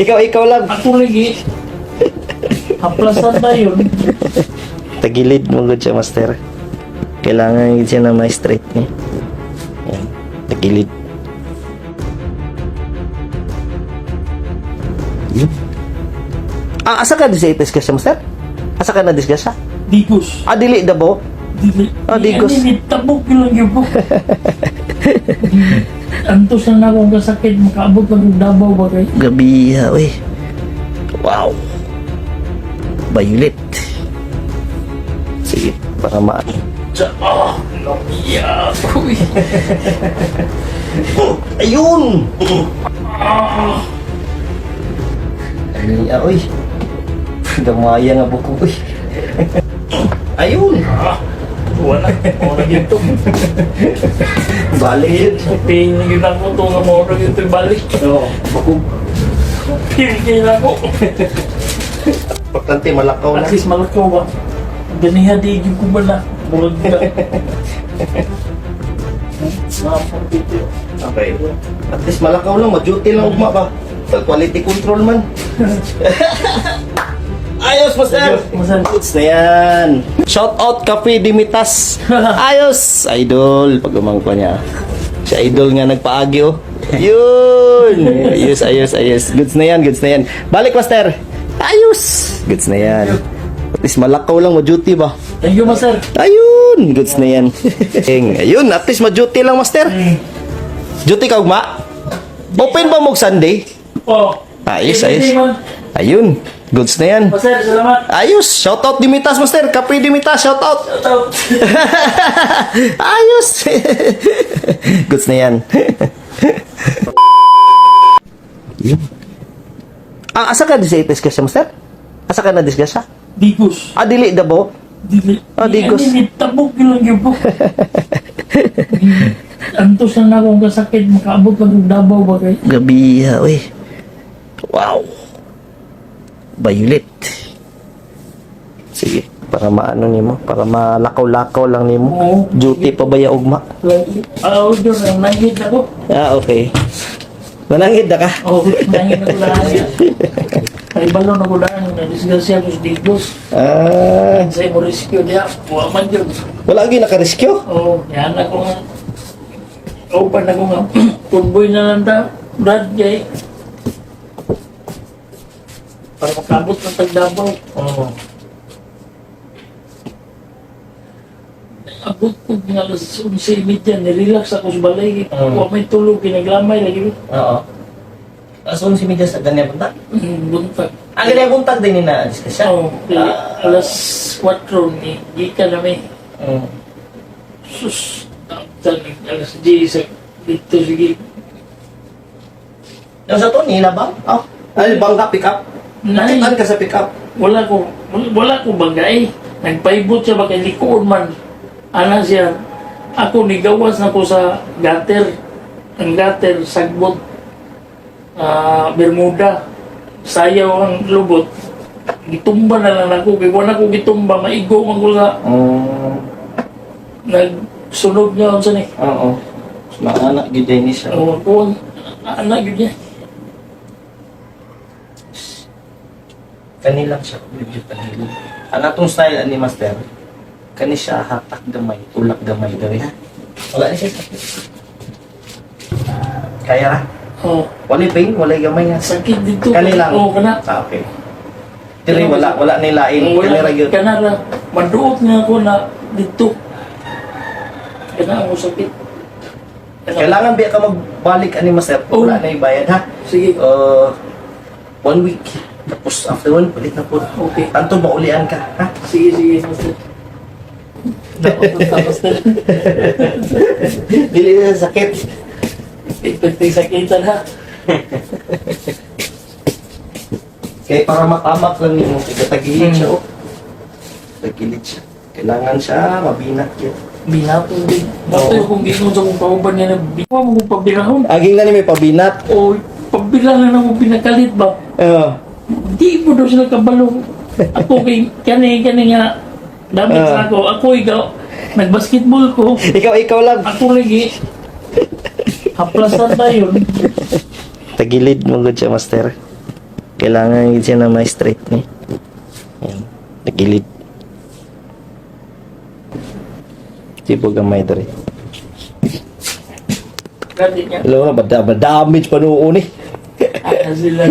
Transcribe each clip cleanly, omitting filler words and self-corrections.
Ikaw lang. Ako lagi. Haplasan na yun. Tagilid mo gud siya, master. Kailangan yun siya na may straight niya. Yan. Tagilid. Yun. Asa ka disipes ka siya, master? Asa ka na discuss siya? Digos. Dili dabo. Dili. Digos. Ini tabok lang yun po. Antos na akong kasakit. Makaabot lang yung Davao ba kayo? Gabi, uy. Wow. Violet. Sige, para maano. Yeah. Uy. Ayun! Ay, uy. Gamaya nga buko, uy. Ayun! Wala. Wala dito. Balik. Pinigil ako ito nga mora dito balik. Oo, buko. Pinigil ako. Importante, malakaw na. At least malakaw ba? Ganiha di ko ba na? Bulag ka. Okay. At least malakaw lang, ma-duty lang ugma ba? Quality control man. Ayos, master! Goods na yan. Shout out, Cafe Dimitas. Ayos! Idol. Pag umangko niya. Si Idol nga nagpaagi, oh. Yun! Ayos. Goods na yan. Balik, master! Ayos! Goods na yan. At least malakaw lang, ma-duty ba? Thank you, master. Ayun! Goods na yan. Ayun, at least ma-duty lang, master. Duty ka, ugma? Open ba mo Sunday? Oh. Ayos. Hindi, man. Ayun, goods na yan. Master, salamat. Ayos, shoutout Dimitas, master. Kape Dimitas, shoutout. Shoutout. Ayos. Goods na yan. Yun. Asa ka disipes ka siya, master? Asa ka na discuss siya? Digos. Dili dabo. Dili. Digos. Ini tabok lang yun po. Antos na akong kasakit. Makaabot lang yung Davao ba kayo? Gabi, uy. Wow. Violet. Sige, para maano nimo, para malakaw-lakaw lang nimo. Oo. Duty pa ba ya ugma? Order ang nangit ako. Okay. Manangid na ka? Oo, nangit ako lang yan. Ay balon ako lang. Nadisgasya ko sa Digos. Sa mo rescue niya. Buwa man yun. Wala lagi naka-rescue? Oo, yan ako nga. Open ako nga. Turboy na lang ta. Brad, kay. Para makabot ng Tagdabaw. Oo. Abot ko nga alas 11:30, nirelax ako sa balay. Huwag may tulog, pinaglamay lagi. Oo. Asun si Midas at ganyan punta? Buntag. Ganyan buntag din na diskusya? Oo, alas 4 ni Gika namin. Sus, alas 10 dito sige. Yung sa to, nila bang? Ay, bangka, pick up? Nakitaan ka sa pick up? Wala ko bagay. Nagpaibot siya baka likoon man. Ana siya. Ako nigawas na ko sa gutter. Ang gutter, sagbot. Bermuda. Sayaw ang lubot. Gitumba na lang ako. Kaya wala ko gitumba. Maigo man ko sa... Nagsunog niya ako sa ni. Oo. Mga anak, giday ni siya. Oo, kung anak yun niya. Kanilang siya, medyo kanila. Ang atong style, ani master, kani siya hatak gamay, tulak gamay gawin. Wala niya siya. Kaya ra? Oo. Wala pain, wala gamay nga. Sakit dito. Kanilang? Oo, kana. Okay. Dili, wala nilain. Kanira yun. Kanara. Maduot nga ako na dito. Kana ako sakit. Kailangan biya ka magbalik ani master. Wala na ibayad ha. Sige. 1 week. Tapos after 1, balik na po. Okay. Tanto maulian ka, ha? Sige, master. Master. Dili na sakit. Ipagtay sakitan ha. Kaya para matamak lang niyo, tagilid siya, oh. Tagilid siya. Kailangan siya, mabinat yun. Binatong din. Bakit kung ginoon sa kong pauban niya na binawa mo kong pabirahon? Aging na ni may pabinat. O, pabirangan ako pinakalit ba? Di mo daw sila kabalo. Ako kani nga damit sa ako. Ako ikaw, nagbasketball ko. Ikaw lang. Ako lagi. Haplasan tayo. Tagilid mo gud siya, master. Kailangan yun siya na may straight ni. Yan. Nagilid. Tipo gamay dere. Ganti niya. Hello, damage pa noon eh. Sila.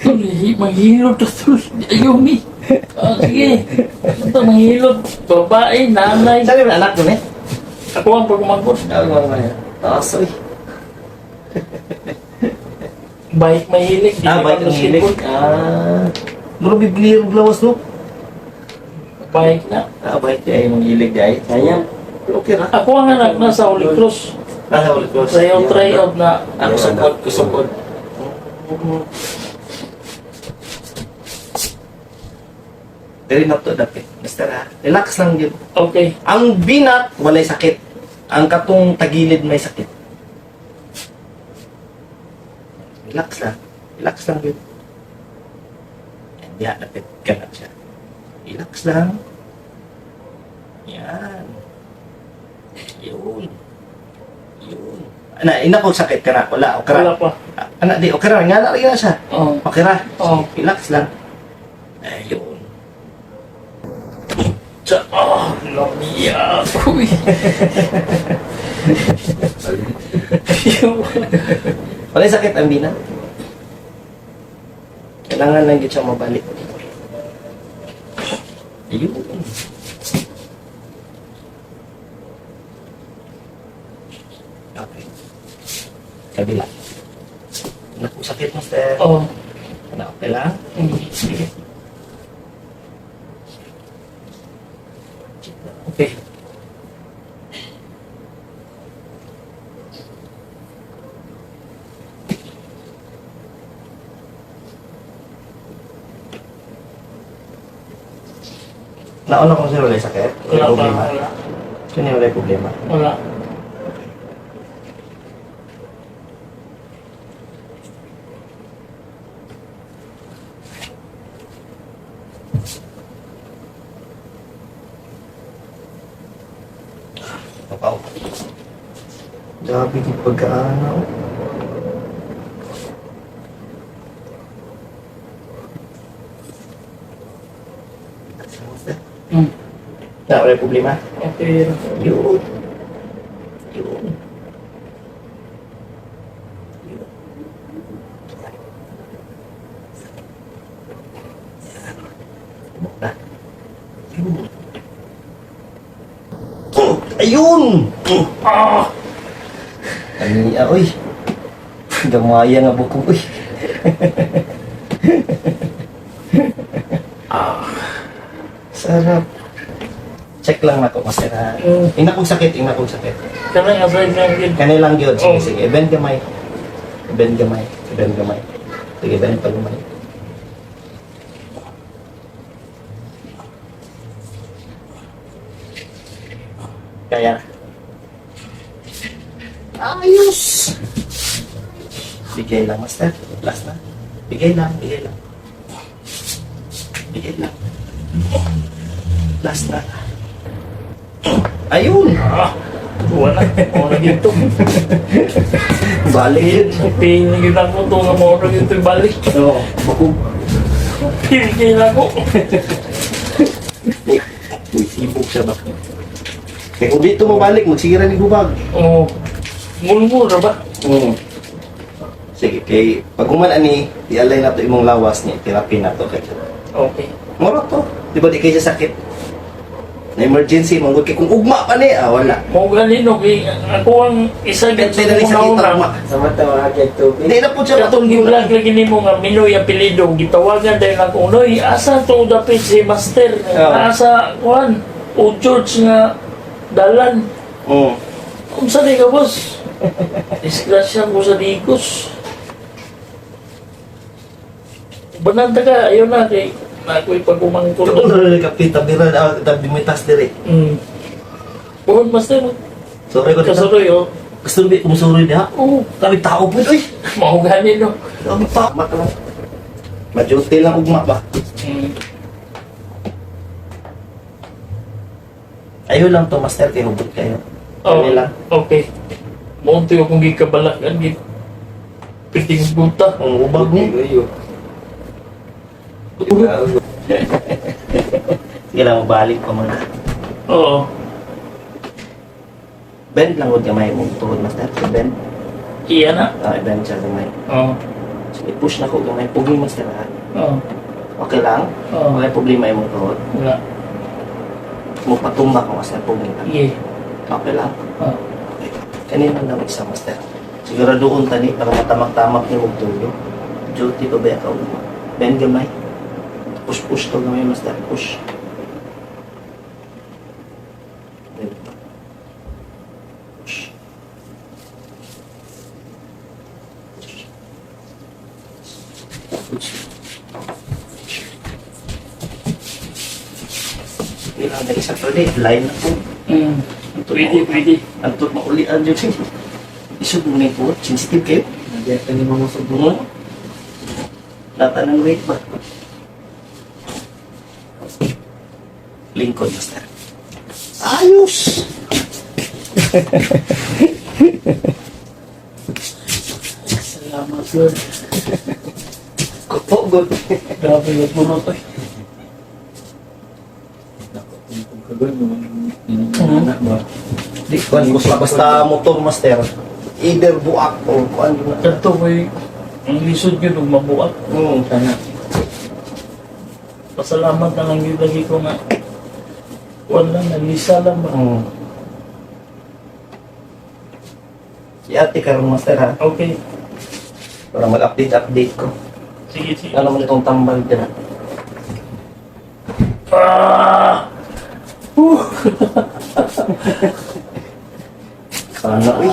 Tuloy, maghilot to tuloy. Ayaw mi. Sige. Ito, maghilot. Babae, nanay. Saan yung anak mo eh? Ako ang pagmangkot. Sorry. Bike mahilig. di Ah, ba bike ang hilig. basketball? Ah. Muro bibili yung lawas no? Bike na. Ah, bike ay mong hilig ay. Sayang. Okay ra. Ako ang anak na sa Holy Cross. Ah, sa ulit ko. Try out na. Ako sugod, kusugod. Dili na to dapat. Basta ra. Relax lang yun. Okay. Ang binat, walay sakit. Ang katong tagilid may sakit. Relax lang. Relax lang yun. Hindi dapat ganap siya. Relax lang. Yan. Yun. Yun. Ana, ina kong sakit ka na. Wala, okay Wala ra. pa. Ana, di, okay ra. Nga na rin na siya. Oo. Okay ra. Oo. Relax lang. Ayun. Lumiyak. Uy. Wala sakit ang binat. Kailangan lang yun siya mabalik. Ayun. Okay. Kabila. Naku, sakit mo, Steph. Oo. Ano, okay lang? Sige. Okay. Nauna kung sino wala sakit? Wala pa. Problema? Wala. Sino wala problema? Wala. Kapaw. Grabe yung pagkaano. Hmm. Na, wala problema? Okay. Yun. Yun. Yun. Na. Yun. Ayun! Ah! Aniya, uy. Gamaya nga bukong, uy. Sarap. Check lang na ko, kasi na. Ina kong sakit, ina kong sakit. Kanang aside nga yun. Kanilang yun. Sige, Oh. sige. Bend gamay. Bend gamay. Bend gamay. Sige, bend pa gamay. Kaya. Ayos! Bigay lang, master. Last na. Bigay lang, bigay lang. Bigay lang. Last na. Ayun! Ah! Wala. Wala dito. Balik yun. Pinigilan ko ito nga mo dito balik. Oo, bakong. Pinigilan ko. Uy, sibog siya ba? Kaya kung dito mabalik, magsira ni Gubag. Oo. Mulmura ba? Sige, kay pag umanan ni, i-alay na to imong lawas ni, therapy na to. Kay. Okay. Moro to. Di ba di kayo siya sakit? Na emergency, manggod kay kung ugma pa ni, wala. Mo ganino kay ako ang isa Pwede gid na rin sa sakit una. ang ugma. Sama tawagan tubig. Hindi na po siya Katong giulag lagi nimo nga Minoy apelyido gitawagan dahil ako Noy asa to dapit si master asa kuan o George nga dalan Oo. unsa di ka boss disgrasya ko sa digos bananta ka ayaw na kay ako'y pagumangkot Ito na rin kapit, tabiran, tabimitas diri. Buhon master Sorry ko dito. kasuroy oh Gusto nyo kumusuri niya? oo Kami tao po, uy! mao gani no Kami tao. Ugma ka lang. Maduty lang ugma ba? Ayaw lang to, master, kay hubot kayo. Oh, Kami lang. okay. Monte akong gikabalakan git. Piting buta. Ang ubag mo. Uyo. Sige lang, balik pa muna. Oo. Bend lang huwag kamay mong tuhod, master. Bend. Iya na. Bend siya kamay. Oo. Sige, push na ko kamay. Pugi, master, ha? Oo. Okay lang? Oo. Wala problema yung mong tuhod. Wala. Magpatumba ko, master. Pugi lang. Iya. Okay lang? Oo. Okay. Kanina lang isa, master. Siguraduon tani para matamak-tamak yung mong tuyo. Duty ko ba ikaw? Bend gamay. Push to gamay, master. Push. Bend. Push. Push. Ilang na isa pwede. Line na po. Pwede. Antot maulian dyan siya. Isog mo na yung po. Sensitive kayo. Nandiyan ka ni Mama Sobo. Hmm? Lata ng weight ba? Lingkod, master. Ayos! Salamat, Lord. Kupogod. Grabe yung puno to. Kung kagawin mo, anak ba? Di, kuhan ko basta motor, master. Either buak o kuhan mo na. Kanto may ang lisod yun nung mabuak. Sana. Pasalamat na lang yun lagi ko nga. Wala, nalisa lang ba? Si ate karong master ha. Okay. Para mag-update ko. Sige. Ano naman itong tambal dyan ha. Ah! Sana uy.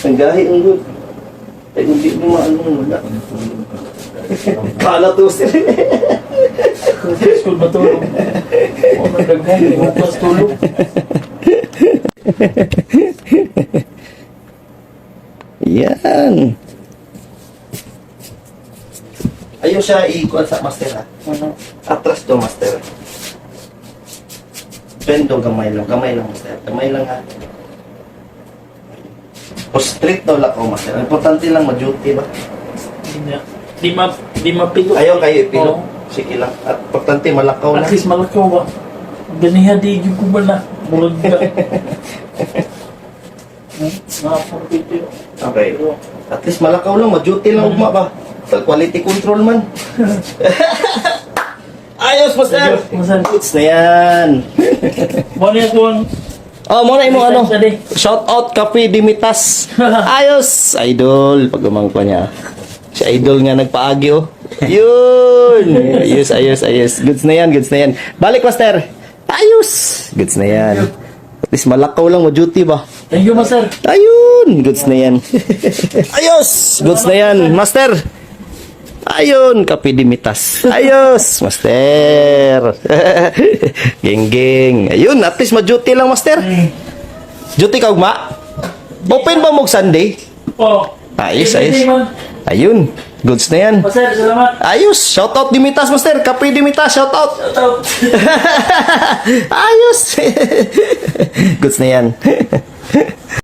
Ang gahi ang good. Ay hindi mo maano wala. Kala to sila. School ba tulog? O nagdaghan, yung plus tulog. Yan. Ayaw siya i-ikuan sa master ha. Atras to master. Bendo gamay lang master. Gamay lang ha. O straight daw lang ako master. Ang importante lang ma-duty ba? Di mapilo. Ayaw kayo ipilo. Oo. Sige lang. At importante malakaw At lang. least malakaw ba? Ganiha di yung ko ba na? Bulag ka. Mga pagpipil. Okay. At least malakaw lang. Ma-duty lang ugma ba? Sa quality control man. Ayos master! Masan? Goods na yan. Muna ko ang Oh, muna mo ano? Sadi. Shout out Cafe Dimitas. Ayos, idol. Pag umangko niya. Si idol nga nagpaagi oh. Yun. Ayos. Goods na yan. Balik master. Ayos. Goods na yan. At least malakaw lang mo duty ba? Thank you, Master. Ayun. Goods na yan. Ayos. Goods na yan. Master. Ayun, Cafe Dimitas. Ayos, master. Geng. Ayun, at least ma-duty lang, master. Duty ka, ugma? Open ba mo Sunday? Oh. Ayos. Hindi, man. Ayun, goods na yan. Master, salamat. Ayos, shoutout Dimitas, master. Cafe Dimitas, shoutout. Shout out. Ayos. Goods na yan.